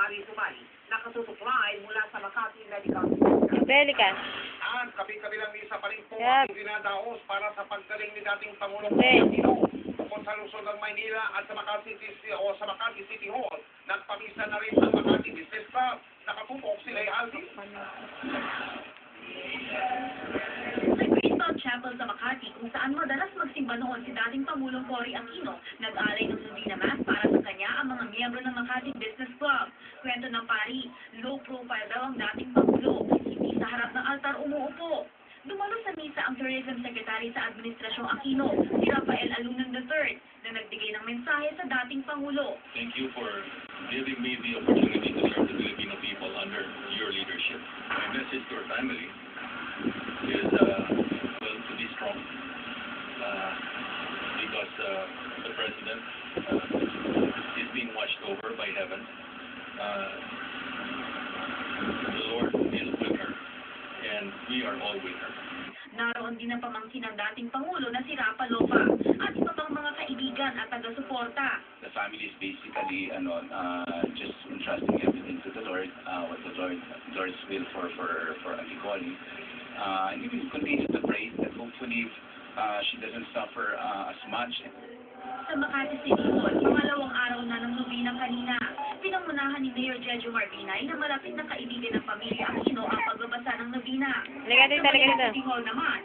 Mari Sumay, nakatutuklay mula sa Makati Medical Center. Belika. At kabi-kabilang misa pa rin po Yep. ang dinadaos para sa paggaling ni dating Pangulong Okay. Aquino. Tungkol sa lungsod ng Maynila at sa Makati City Hall, nagpamisa na rin ang Makati Business Club. Nakatupok sila ay Aldi. Sa Greenbelt Chapel sa Makati, kung saan madalas magsimba noon si dating Pangulong Cory Aquino, nag-alay ng Novena Mass para sa kanya ang mga miyembro ng Makati Business Club. Kwento ng pari, low profile daw ang dating Pangulo, hindi sa harap ng altar umuupo. Dumalo sa misa ang Tourism Secretary sa Administrasyong Aquino, si Rafael Alunan III, na nagbigay ng mensahe sa dating Pangulo. Thank you for giving me the opportunity to serve the Filipino people under your leadership. My message to our family is, well, to be strong, because the President is being watched over by heaven. The Lord is with her, and we are all with her. Naroon din ang pamangkin ng dating Pangulo na si Rapa Lopa at iba pang mga kaibigan at taga-suporta. The family is basically just entrusting everything to the Lord, what the Lord's will for Antigone. And we will continue to pray that hopefully she doesn't suffer as much. Sa Makati City Hall, pangalawang araw na ng Novena kanina, pinangunahan ni Mayor Jejo Marbinay na malapit na kaibigan ng pamilya Aquino ang pagbabasa ng Novena. Halika dito, halika dito. Sa City Hall naman,